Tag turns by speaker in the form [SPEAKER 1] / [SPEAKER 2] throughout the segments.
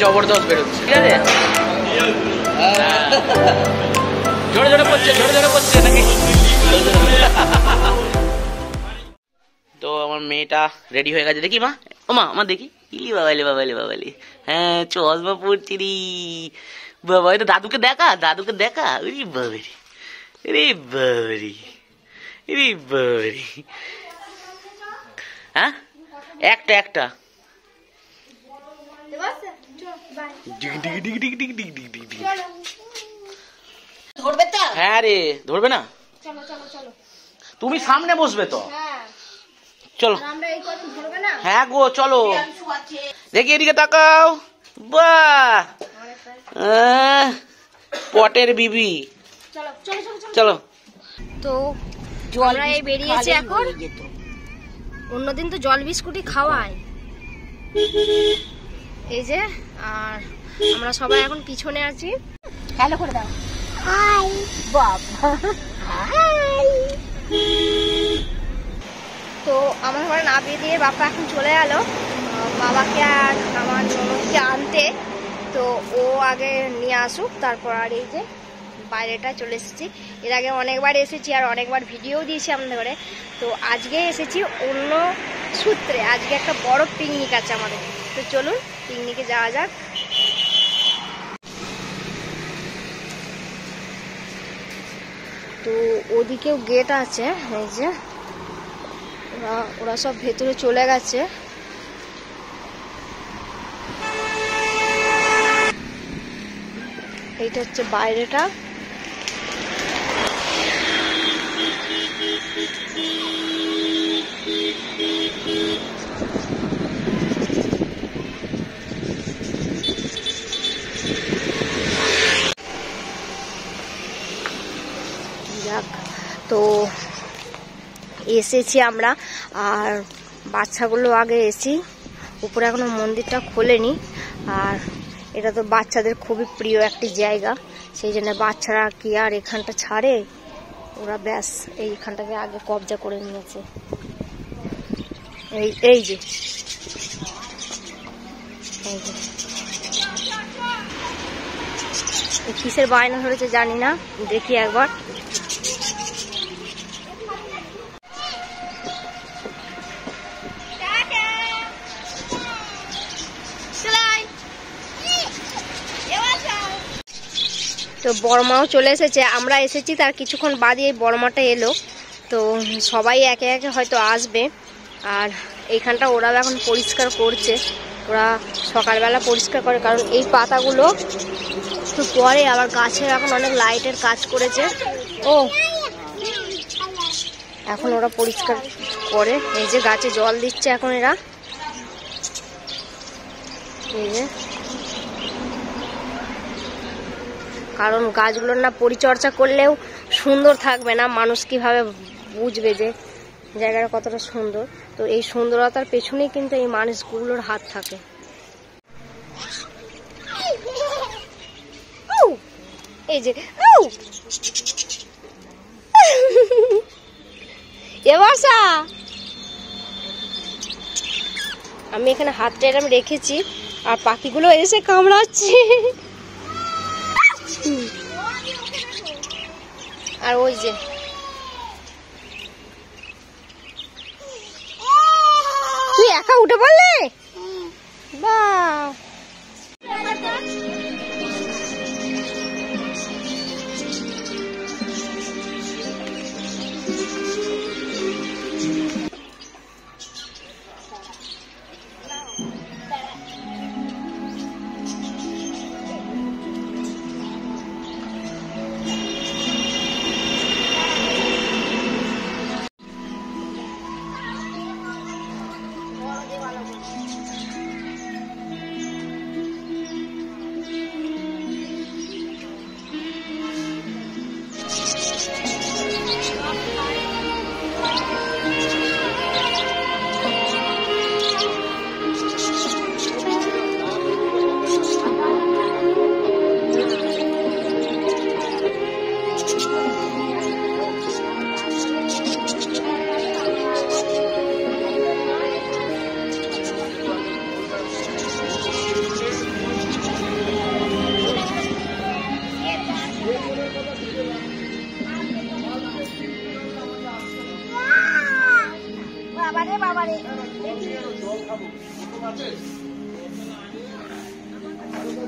[SPEAKER 1] জবরদস্ত বেরোচ্ছে, ঠিক আছে? জোরে জোরে পড়ছে নাকি? তো আমার মেয়েটা রেডি হয়ে গেছে, দেখি মা, ও মা আমার দেখি, বাবালি, হ্যাঁ চশমা পড়ছি রে বাবা, এটা দাদুকে দেখা, বাবারি, হ্যাঁ একটা হ্যাঁ রে, ধরবে না? তুমি সামনে বসবে তো, চলো। হ্যাঁ গো চলো, দেখি এদিকে তাকাও, বাহ পটের বিবি, চলো।
[SPEAKER 2] তো আমরা এই বেরিয়েছি এখন, অন্যদিন তো জল বিস্কুটই খাওয়ায় এই যে, আর আমরা সবাই এখন পিছনে আছি। হ্যালো করে দাও, হাই বাবা, হাই। তো আমার ঘরে নামিয়ে দিয়ে বাবা এখন চলে গেল বাবাকে আর আমার ননদকে আনতে। তো ও আগে নিয়ে আসুক, তারপর আর এই যে বাইরেটা চলে এসেছি। এর আগে অনেকবার এসেছি আর অনেকবার ভিডিও দিয়েছি আমাদের ঘরে। তো আজকে এসেছি অন্য সূত্রে, আজকে একটা বড় পিকনিক আছে আমাদের। তো চলুন পিকনিকে যাওয়া যাক। তো ওদিকেও গেট আছে, এই যে ওরা সব ভেতরে চলে গেছে। এইটা হচ্ছে বাইরেটা। তো এসেছি আমরা, আর বাচ্চাগুলো আগে এসেছি। উপরে এখনো মন্দিরটা খোলেনি, আর এটা তো বাচ্চাদের খুবই প্রিয় একটি জায়গা, সেই জন্য বাচ্চারা কি আর এখানটা ছাড়ে, ওরা ব্যাস এইখানটাকে আগে কবজা করে নিয়েছে। এই যে কিসের বায়না ধরেছে জানি না, দেখি একবার। তো বড়মাও চলে এসেছে, আমরা এসেছি তার কিছুক্ষণ বাদে এই বড়মাটা এলো। তো সবাই একে একে হয়তো আসবে, আর এইখানটা ওরাও এখন পরিষ্কার করছে। ওরা সকালবেলা পরিষ্কার করে, কারণ এই পাতাগুলো তো পরে আবার গাছের এখন অনেক লাইটের কাজ করেছে। ও এখন ওরা পরিষ্কার করে, এই যে গাছে জল দিচ্ছে এখন এরা, এই যে, কারণ গাছগুলোর না পরিচর্যা করলেও সুন্দর থাকবে না, মানুষ কিভাবে বুঝবে যে জায়গাটা কতটা সুন্দর। তো এই সুন্দরতার পেছনেই কিন্তু এই মানুষগুলোর হাত থাকে। এই যে আমি এখানে হাতটা এরম রেখেছি, আর পাখিগুলো এসে কামড়াচ্ছে। আর ওই যে তুই একা উঠে পড়লে, বাহ।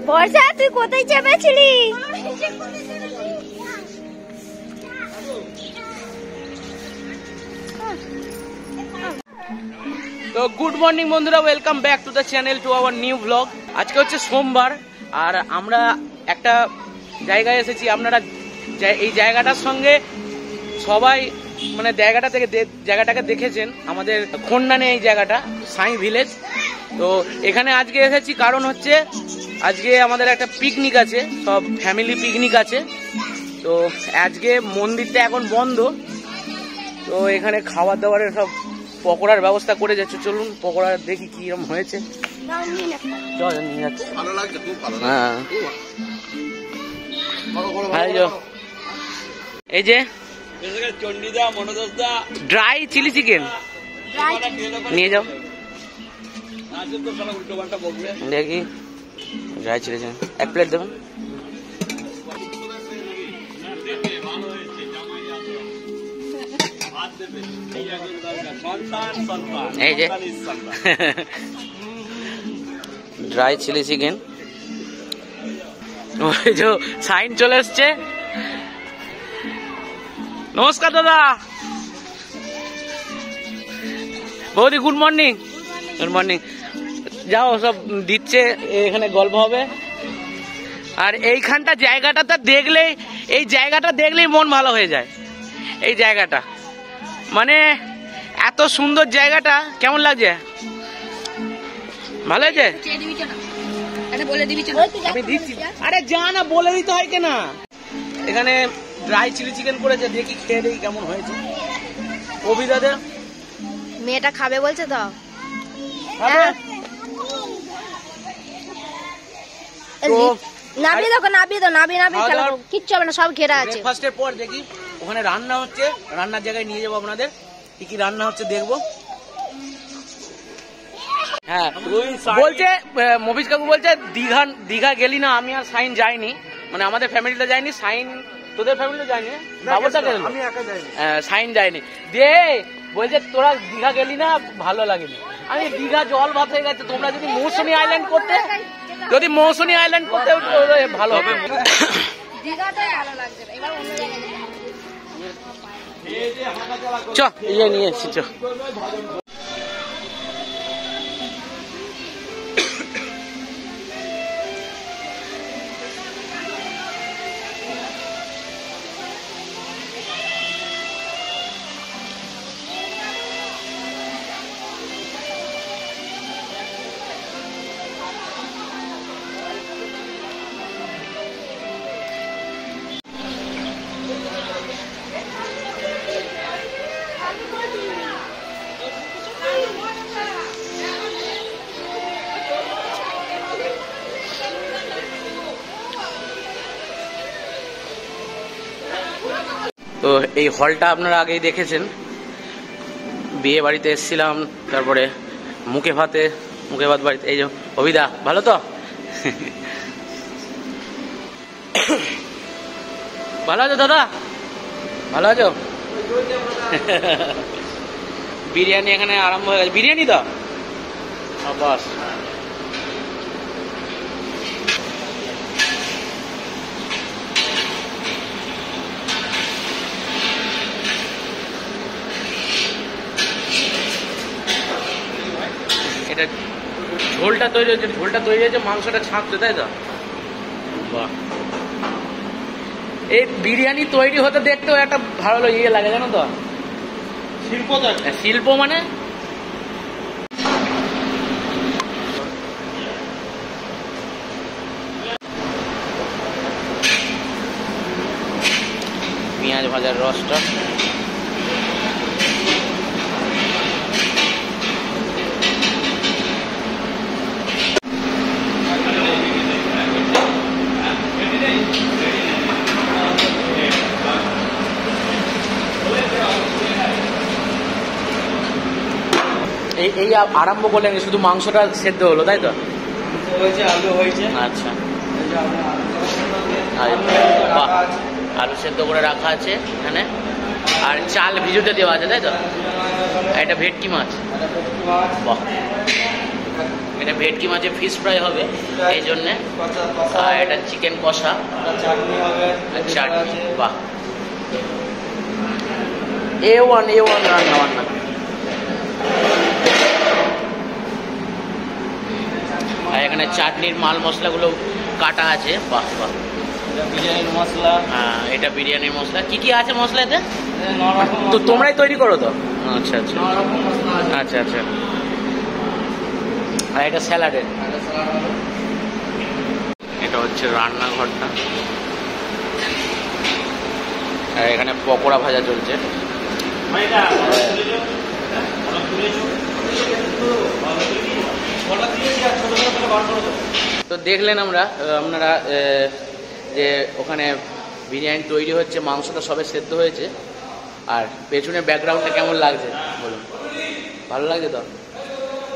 [SPEAKER 2] বর্ষা তুই কোথায় চেপেছিলি?
[SPEAKER 1] তো গুড মর্নিং বন্ধুরা, welcome back to the channel, to our new blog. আজকে হচ্ছে সোমবার আর আমরা একটা জায়গায় এসেছি। আপনারা এই জায়গাটার সঙ্গে সবাই মানে জায়গাটাকে দেখেছেন, আমাদের খন্ডানে এই জায়গাটা সাই ভিলেজ। তো এখানে আজকে এসেছি কারণ হচ্ছে আজকে আমাদের একটা পিকনিক আছে, সব ফ্যামিলি পিকনিক আছে। তো আজকে মন্দিরটা এখন বন্ধ, তো এখানে খাবার দাবারের সব পকোড়ার ব্যবস্থা করে যাচ্ছে। চলুন পকোড়া দেখি কিরকম হয়েছে। এই যে ড্রাই চিলি চিকেন নিয়ে যাও, দেখি ড্রাই চিলি চিকেন 1 প্লেট দেবেন। এই যে ড্রাই চিলি চিকেন। ওই যে সাইন চলে এসছে। নমস্কার দাদা, বৌদি গুড মর্নিং। Good morning. যাও, সব দিচ্ছে, এখানে গল্প হবে। আর এইখানটা জায়গাটা দেখলেই, এই জায়গাটা দেখলেই মন ভালো হয়ে যায়। এই জায়গাটা মানে এত সুন্দর জায়গাটা, কেমন লাগছে? ভালো হয়েছে? আমি দিচ্ছি। আরে যা না, বলে দিতে হয় কেনা। এখানে ড্রাই চিলি চিকেন করেছে, দেখি খেয়ে দেখি কেমন হয়েছে। অভিদাদের
[SPEAKER 2] মেয়েটা খাবে বলছে তো। নাবিয়ে দেখো, নাবিয়ে দাও, নাবিয়ে কিচ্ছু হবে না, সব ঘেরা আছে।
[SPEAKER 1] ব্রেকফাস্টের পর দেখি ওখানে রান্না হচ্ছে, রান্নার জায়গায় নিয়ে যাবো আপনাদের। কি কি রান্না হচ্ছে দেখবো। হ্যাঁ বলছে, মফিজ কাকু বলছে দীঘা গেলি না। আমি আর সাইন যাইনি, মানে আমাদের ফ্যামিলিটা যায়নি। সাইন তোদের ফ্যামিলিটা যায়নি, বাবুটা গেল, সাইন যায়নি। দিয়ে বলছে তোরা দীঘা গেলি না, ভালো লাগেনি। আমি দীঘা জল ভাত হয়ে গেছে। তোমরা যদি মৌসুমী আইল্যান্ড করতে ভালো হবে। চ ইয়ে নিয়ে এসছি, চ। তো এই হলটা আপনারা আগেই দেখেছেন। বিয়ে বাড়িতে এসেছিলাম, তারপরে মুখে ভাত বাড়িতে। এই যে অভিদা, ভালো তো? ভালো আছো দাদা? ভালো আছো? বিরিয়ানি এখানে আরম্ভ হয়ে গেছে। বিরিয়ানি তো বাস। এটা ঝোলটা তৈরি হয়েছে, মাংসটা ছাঁকছে, তাই তো? বাহ, এই বিরিয়ানি তৈরি হতে দেখতেও একটা ভালো ইয়ে লাগে, জানো তো? শিল্প মানে পেঁয়াজ ভাজার রসটা। এই আরম্ভ করলেন, শুধু মাংসটা সেদ্ধ হলো, তাই তো? আলু হয়েছে। আচ্ছা, আলু সেদ্ধ করে রাখা আছে এখানে, আর চাল ভিজুতে দেওয়া আছে, তাই তো? এটা ভেটকি মাছ। বাহ, এটা ভেটকি মাছের ফিশ ফ্রাই হবে এই জন্যে, আর এটা চিকেন কষা,
[SPEAKER 3] চাটনি হবে,
[SPEAKER 1] চাটনি। বাহ, A1 রান্না বান্না। আর এখানে চাটনির মাল মশলাগুলো কাটা আছে। বাহ বাহ,
[SPEAKER 3] বিরিয়ানির মশলা।
[SPEAKER 1] হ্যাঁ, এটা বিরিয়ানির মশলা। কি কি আছে মশলাতে?
[SPEAKER 3] 9 রকম
[SPEAKER 1] তো তোমরাই তৈরি করো তো? আচ্ছা আচ্ছা
[SPEAKER 3] 9 রকম মশলা আছে।
[SPEAKER 1] আচ্ছা আচ্ছা। আর এটা স্যালাডের। এটা হচ্ছে রান্নাঘরটা, আর এখানে পকোড়া ভাজা চলছে। তো দেখলেন আপনারা যে ওখানে বিরিয়ানি তৈরি হচ্ছে, মাংসটা সবে সেদ্ধ হয়েছে। আর পেছনে ব্যাকগ্রাউন্ডটা কেমন লাগছে বলুন? ভালো লাগছে তো?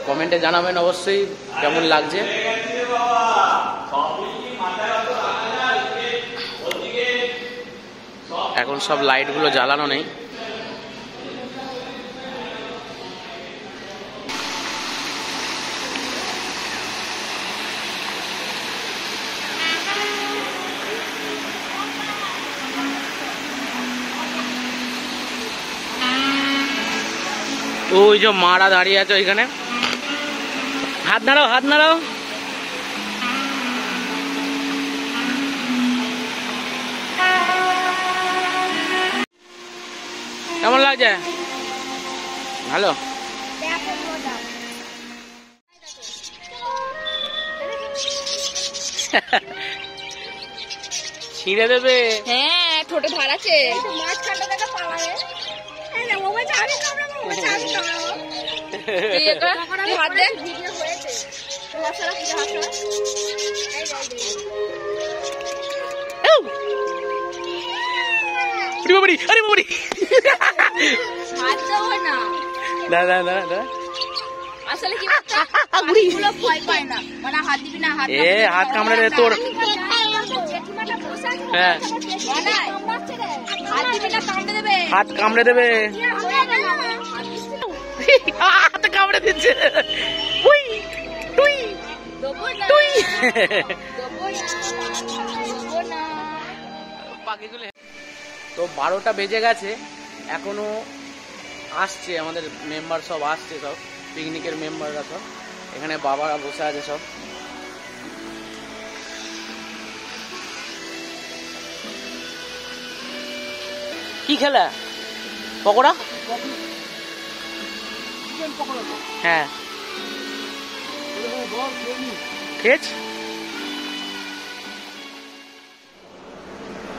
[SPEAKER 1] কমেন্টে জানাবেন অবশ্যই কেমন লাগছে। এখন সব লাইটগুলো জ্বালানো নেই। ওই যে মারা দাঁড়িয়ে আছে ওইখানে, হাত নাড়াও হাত নাড়াও। কেমন লাগছে? ভালো। ছিঁড়ে দেবে।
[SPEAKER 2] হ্যাঁ, ঠোঁটে ধার আছে। মাঝখানটা দেখা পালাবে। এই না, মোবাইলটা আমি কামড়াবো, মোবাইলটা আমি কামড়াবো। তুই হাত দে। ভিডিও হয়েছে। হাসরা কি হাসরা? এই যাই দে।
[SPEAKER 1] আরে বাবারি, আরে বাবারি।
[SPEAKER 2] হাত দাও না।
[SPEAKER 1] না না না না।
[SPEAKER 2] আসলে কি বলতো? হাতগুলো ভয় পায় না। মানে হাত দিবি না, হাত
[SPEAKER 1] এ হাত কামড়ে দে তোর।
[SPEAKER 2] জেঠিমাটা বসে আছে।
[SPEAKER 1] হ্যাঁ,
[SPEAKER 2] হাত দিবি না, কামড়ে দেবে।
[SPEAKER 1] হাত কামড়ে দেবে। হাত কামড়ে দিচ্ছে। উই টুই টুই। পাখিগুলো। তো 12টা বেজে গেছে, এখনো আসছে আমাদের মেম্বার, সব আসছে, সব পিকনিকের মেম্বাররা সব এখানে, বাবারা বসে আছে সব। কি খেলা? পকোড়া? হ্যাঁ, খেয়েছ?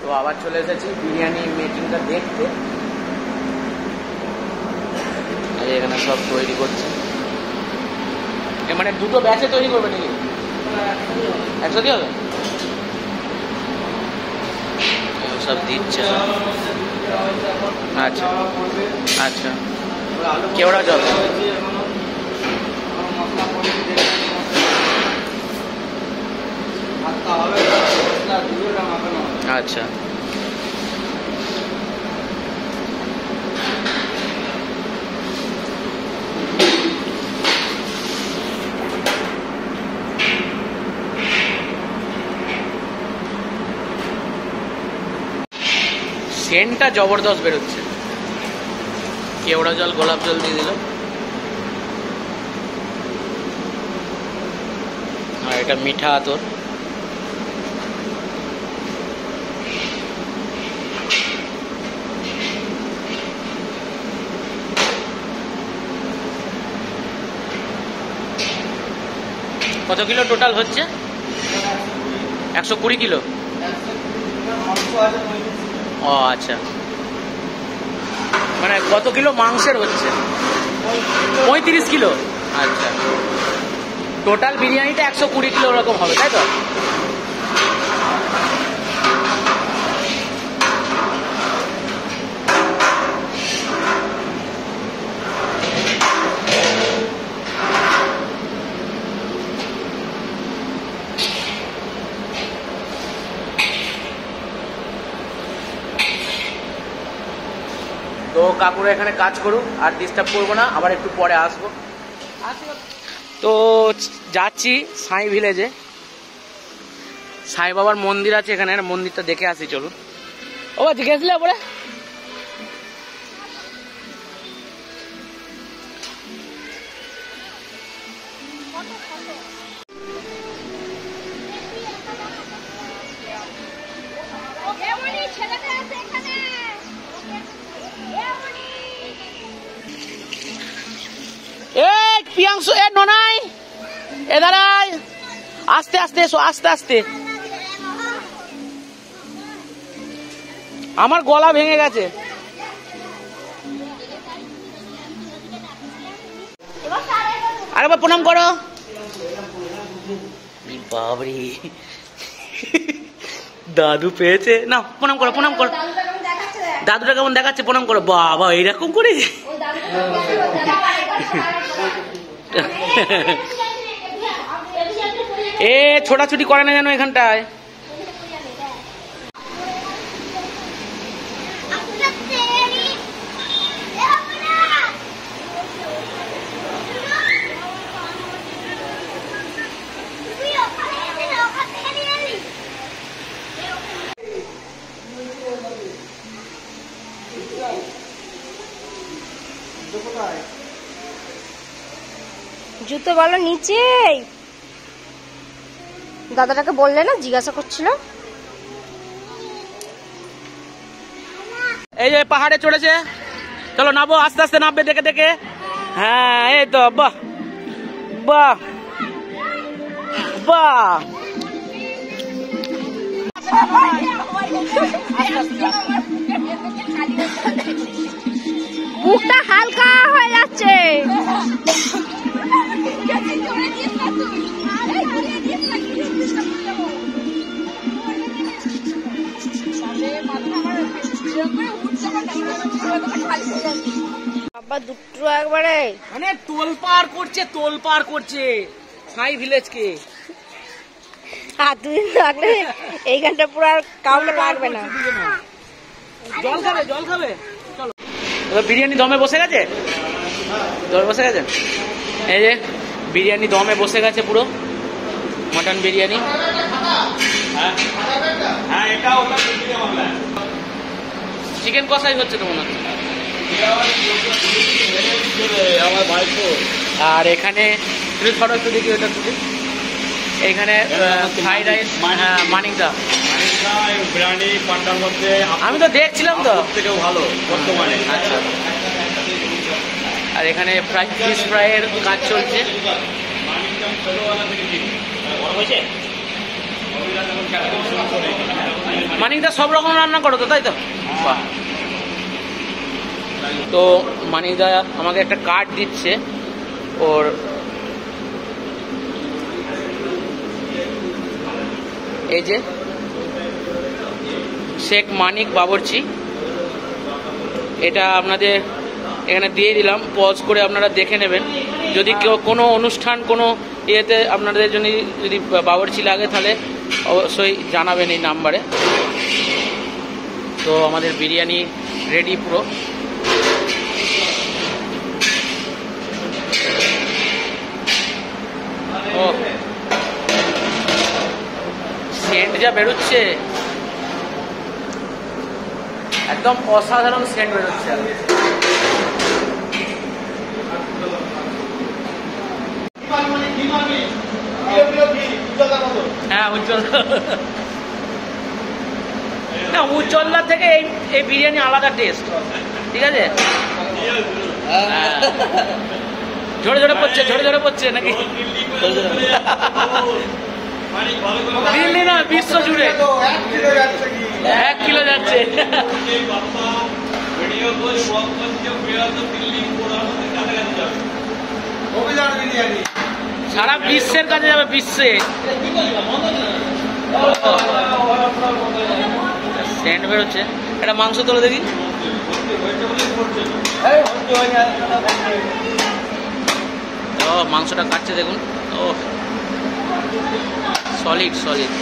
[SPEAKER 1] তো আবার চলে এসেছি বিরিয়ানি মেকিংটা দেখতে। আর এখানে সব তৈরি করছে। মানে দুটো ব্যাচে তৈরি করবে নাকি? একসাথে হবে? সব দিচ্ছে। আচ্ছা আচ্ছা, কেওড়া জল। আচ্ছা, সেন্টটা জবরদস্ত বেরোচ্ছে। কেওড়া জল, গোলাপ জল দিয়ে দিল। আর এটা মিঠা আতর। কত কিলো টোটাল হচ্ছে? 120 কিলো। ও আচ্ছা, মানে কত কিলো মাংসের হচ্ছে? 35 কিলো। আচ্ছা, টোটাল বিরিয়ানিটা 120 কিলো ওরকম হবে, তাই তো? তো কাকুরা এখানে কাজ করুক, আর ডিস্টার্ব করবো না, আবার একটু পরে আসবো। তো যাচ্ছি সাই ভিলেজে, সাই বাবার মন্দির আছে এখানে, মন্দিরটা দেখে আসি চলুন। ও দেখে আসলে পরে প্রিয়াংশু এ ননাই এ দাঁড়াই, আস্তে আস্তে এসো, আস্তে আস্তে, আমার গলা ভেঙে গেছে। আরেকবার প্রণাম করো। বাবরে দাদু পেয়েছে, না প্রণাম করো, প্রণাম করো। দাদুটা কেমন দেখাচ্ছে, প্রণাম করো। বাবা এইরকম করে এ ছোটাছুটি করে না যেন এখানটায়।
[SPEAKER 2] জুতো বলো নিচে। দাদাটাকে বললে না, জিজ্ঞাসা করছিল।
[SPEAKER 1] এই যে পাহাড়ে চড়েছে, চলো নামবো, আস্তে আস্তে নামবে দেখে দেখে। হ্যাঁ এই তো, বাহ বাহ বাহ।
[SPEAKER 2] মুখটা হালকা হয়ে যাচ্ছে। বাবা দুটো একবারে
[SPEAKER 1] মানে তোলপাড় করছে সাই ভিলেজকে।
[SPEAKER 2] আর দুদিন থাকলে এইখানটা পুরো আর কাউকে লাগবে না।
[SPEAKER 1] জল খাবে, জল খাবে, চলো। বিরিয়ানি দমে বসে গেছে, দমে বসে গেছে। এই যে বিরিয়ানি দমে বসে গেছে পুরো, মটন বিরিয়ানি। চিকেন কষাই হচ্ছে তো মনে হচ্ছে। আর এখানে তুমি ধরো একটু দেখি, ওটা তুলি। এখানে ফ্রাইড রাইস, মানিকদা।
[SPEAKER 3] বিরিয়ানি পান্ডার মধ্যে
[SPEAKER 1] আমি তো দেখছিলাম তো,
[SPEAKER 3] থেকেও ভালো বর্তমানে।
[SPEAKER 1] আচ্ছা। আর এখানে ফিশ ফ্রাইয়ের কাজ চলছে। মানিকদা সব রকম রান্না করো তো, তাই তো? বাহ। তো মানিকদা আমাকে একটা কার্ড দিচ্ছে ওর, এই যে শেখ মানিক বাবরচি, এটা আপনাদের এখানে দিয়ে দিলাম, পজ করে আপনারা দেখে নেবেন। যদি কেউ কোনো অনুষ্ঠান কোনো ইয়েতে আপনাদের জন্য যদি বাবরচি লাগে তাহলে অবশ্যই জানাবেন এই নাম্বারে। তো আমাদের বিরিয়ানি রেডি পুরো। ও সেন্ট যা বেরোচ্ছে, একদম অসাধারণ সেন্ট বেরোচ্ছে। হ্যাঁ উজ্জ্বল, না উজ্জ্বলদা থেকে এই বিরিয়ানি আলাদা টেস্ট, ঠিক আছে? ঝরে ঝরে পড়ছে, ঝরে ঝরে পড়ছে নাকি? দিল্লি না, বিশ্ব জুড়ে 1 কিলো যাচ্ছে। সারা বিশ্বের কাছে যাবে, বিশ্বে। সেন্ট বেরোচ্ছে। একটা মাংস তোলো দেখি। ও মাংসটা কাটছে দেখুন, ও সলিড সলিড।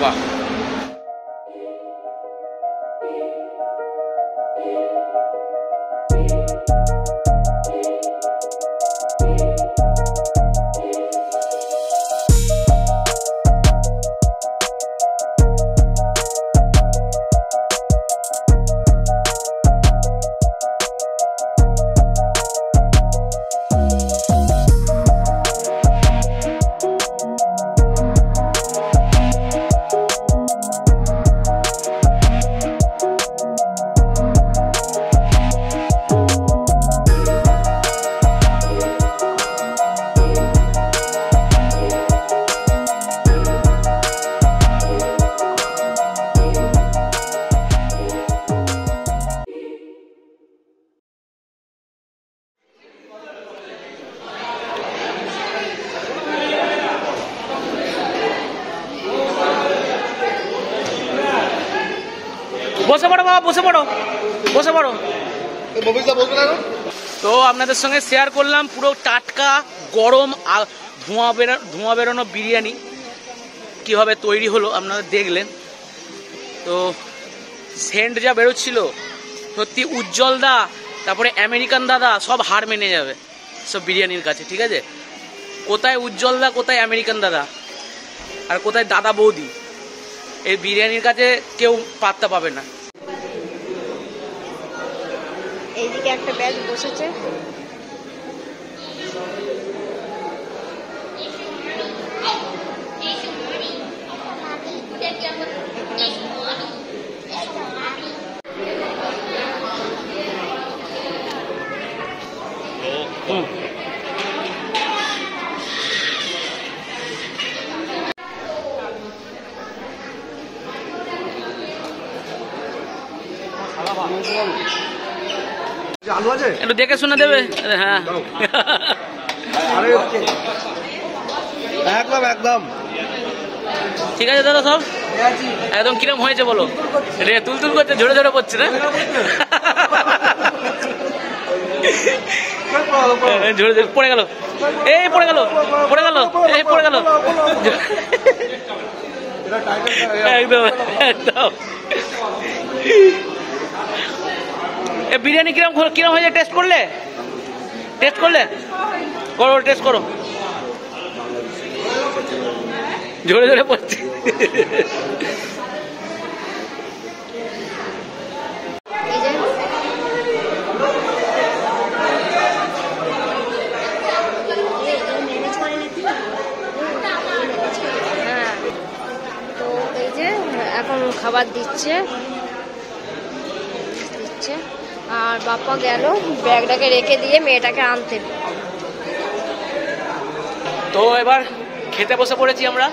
[SPEAKER 1] বাহ। বসে পড়ো বাবা, বসে পড়ো, বসে পড়ো। তো আপনাদের সঙ্গে শেয়ার করলাম পুরো টাটকা গরম ধোঁয়া বেরোনো বিরিয়ানি কিভাবে তৈরি হলো আপনারা দেখলেন। তো সেন্ট যা বেরোচ্ছিল সত্যি উজ্জ্বল দা, তারপরে আমেরিকান দাদা সব হার মেনে যাবে সব বিরিয়ানির কাছে, ঠিক আছে? কোথায় উজ্জ্বল দা, কোথায় আমেরিকান দাদা, আর কোথায় দাদা বৌদি, এই বিরিয়ানির কাছে কেউ পাত্তা পাবে না।
[SPEAKER 2] এইদিকে একটা ব্যাচ বসেছে।
[SPEAKER 4] আলু আছে
[SPEAKER 1] একটু দেখে শুনে দেবে। হ্যাঁ
[SPEAKER 4] একদম একদম
[SPEAKER 1] ঠিক আছে দাদা, সব একদম কিরম হয়েছে বলো? রে তুলতুল করছে, ঝরে ঝরে পড়ছে না? ঝরে ঝরে পড়ে গেল, এই পড়ে গেল, পড়ে গেল, এই পড়ে গেল, একদম একদম। এ বিরিয়ানি কিরম কিরম হয়েছে? টেস্ট করলে? টেস্ট করলে? করো, টেস্ট করো। ঝরে ঝরে পড়ছে।
[SPEAKER 2] তো এই যে এখন খাবার দিচ্ছে, আর বাপ্পা গেল ব্যাগটাকে রেখে দিয়ে মেয়েটাকে আনতে।
[SPEAKER 1] তো এবার খেতে বসে পড়েছি আমরা,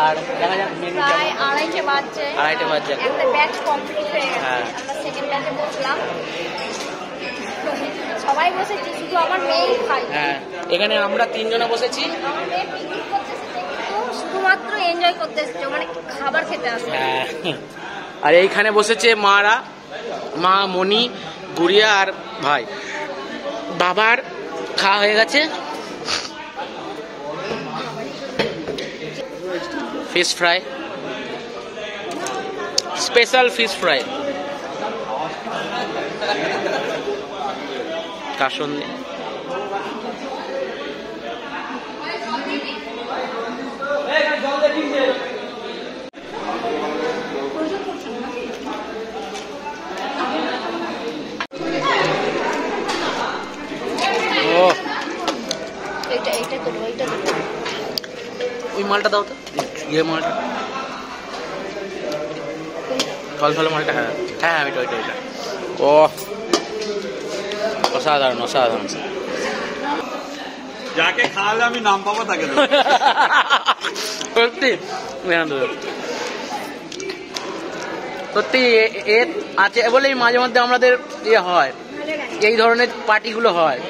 [SPEAKER 1] আর দেখা যাক মেনু
[SPEAKER 2] প্রায় 2:30 বাজছে।
[SPEAKER 1] 2:30 বাজছে।
[SPEAKER 2] একটা ব্যাচ কমপ্লিট হয়ে গেছে।
[SPEAKER 1] হ্যাঁ।
[SPEAKER 2] আমরা সেকেন্ড ব্যাচে বসলাম, সবাই বসেছি, শুধু আমার মেয়েই খাই।
[SPEAKER 1] হ্যাঁ, এখানে আমরা 3 জনে বসেছি।
[SPEAKER 2] আমার মেয়ে পিকনিক করতে এসেছে, কিন্তু শুধুমাত্র এনজয় করতে এসেছে, মানে খাবার খেতে আসে।
[SPEAKER 1] হ্যাঁ, আর এইখানে বসেছে মারা, মা, মণি, গুড়িয়া আর ভাই। বাবার খাওয়া হয়ে গেছে। Fish fry, special fish fry, kasundi. ওই মালটা দাও তো, ইয়ে মালটা, ফল ফল মালটা। হ্যাঁ হ্যাঁ, ওইটা ওইটা ওইটা। ও অসাধারণ অসাধারণ।
[SPEAKER 3] যাকে খাওয়ালে আমি নাম পাবো তাকে দেবো।
[SPEAKER 1] সত্যি সত্যি এ আছে বলেই মাঝে মধ্যে আমাদের ইয়ে হয়, এই ধরনের পার্টিগুলো হয়।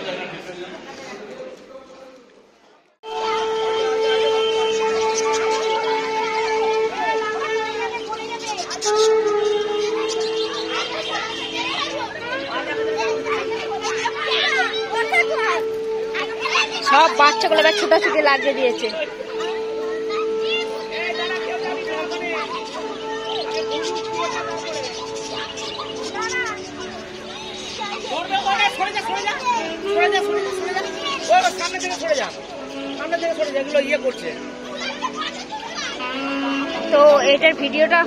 [SPEAKER 2] সব বাচ্চাগুলো এবার ছুটাছুটি লাগিয়ে দিয়েছে। তো এটার ভিডিওটা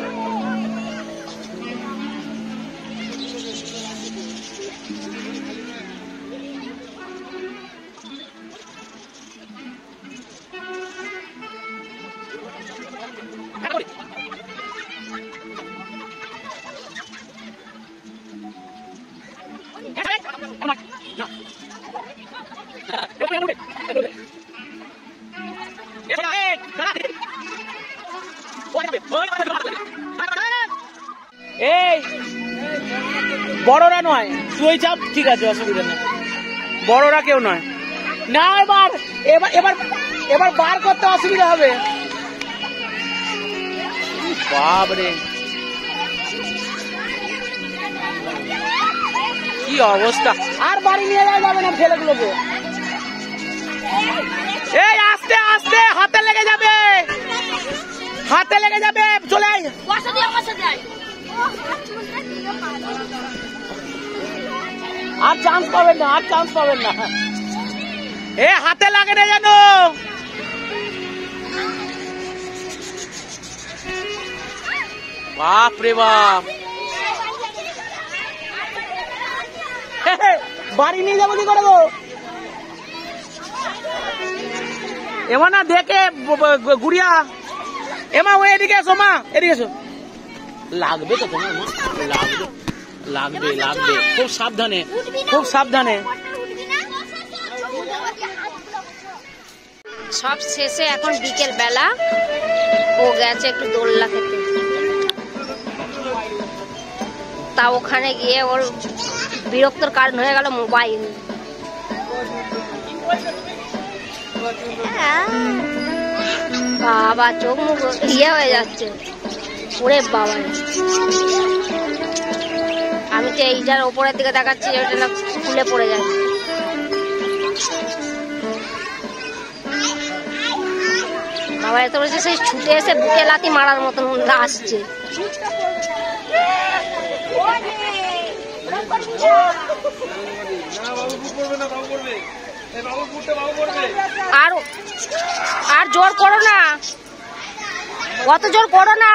[SPEAKER 1] এই বড়রা নয়, তুই চাপ, ঠিক আছে, অসুবিধা নেই, বড়রা কেউ নয় না। এবার এবার এবার এবার বার করতে অসুবিধা হবে। বাবরে কি অবস্থা, আর বাড়ি নিয়ে যাবে না ছেলেগুলোকে। এই আস্তে আস্তে, হাতে লেগে যাবে, হাতে লেগে যাবে, চলে আয়। আর চান্স পাবেন না, আর চান্স পাবেন না। এ হাতে লাগে না যেন। বাপ রে বাপ, বাড়ি নিয়ে যাবো কি করে গো? এমা না দেখে গুড়িয়া, এমা ও এদিকে এসো, মা এদিকে এসো। লাগবে তো তোমার, লাগবে লাগবে লাগবে, খুব সাবধানে, খুব সাবধানে।
[SPEAKER 2] সব শেষে এখন বিকেল বেলা, ও গেছে একটু দোলনা খেতে। তা ওখানে গিয়ে ওর বিরক্তর কারণ হয়ে গেল মোবাইল। বাবা চোখ মুখ ইয়ে হয়ে যাচ্ছে, ওরে বাবা। আমি তো এইটার ওপরের দিকে দেখাচ্ছি, ওইটা না খুলে পড়ে যায়। বাবা এত বলছে, সেই ছুটে এসে বুকে লাথি মারার মতন আসছে। আর আর জোর করো না, অত জোর করো না।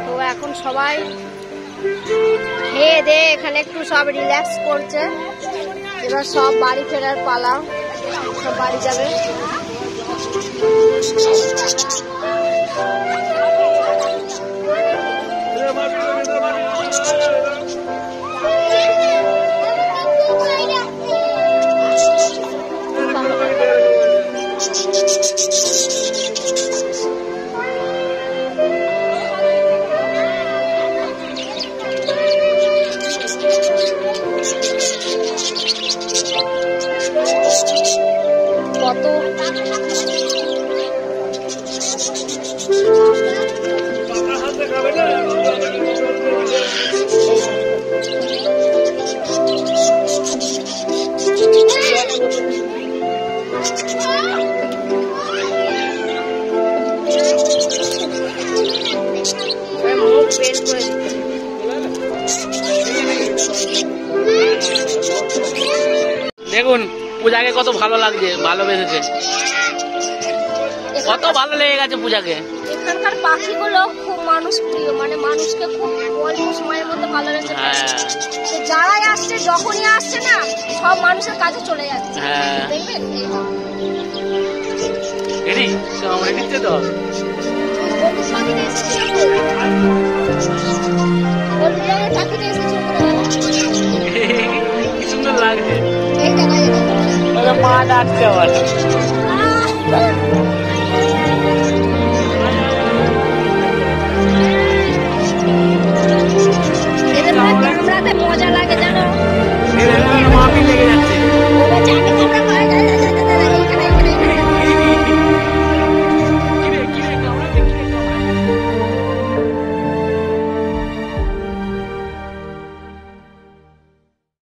[SPEAKER 2] তো এখন সবাই খেয়ে দে এখানে একটু সব রিল্যাক্স করছে। এবার সব বাড়ি ফেরার পালা, সব বাড়ি যাবে। কত মুখ বের করে
[SPEAKER 1] দেখুন পূজাকে কত ভালো লাগছে, ভালোবেসেছে, কত ভালো লেগে গেছে পূজাকে।
[SPEAKER 2] এখানকার পাখিগুলো খুব মানুষ প্রিয়, মানে মানুষকে খুব অল্প সময়ের মধ্যে ভালো লেগেছে। যারাই আসছে, যখনই আসছে না, সব মানুষের কাছে চলে যাচ্ছে। দেখবেন
[SPEAKER 1] তো কি সুন্দর লাগছে, মা ডাকছে আমার।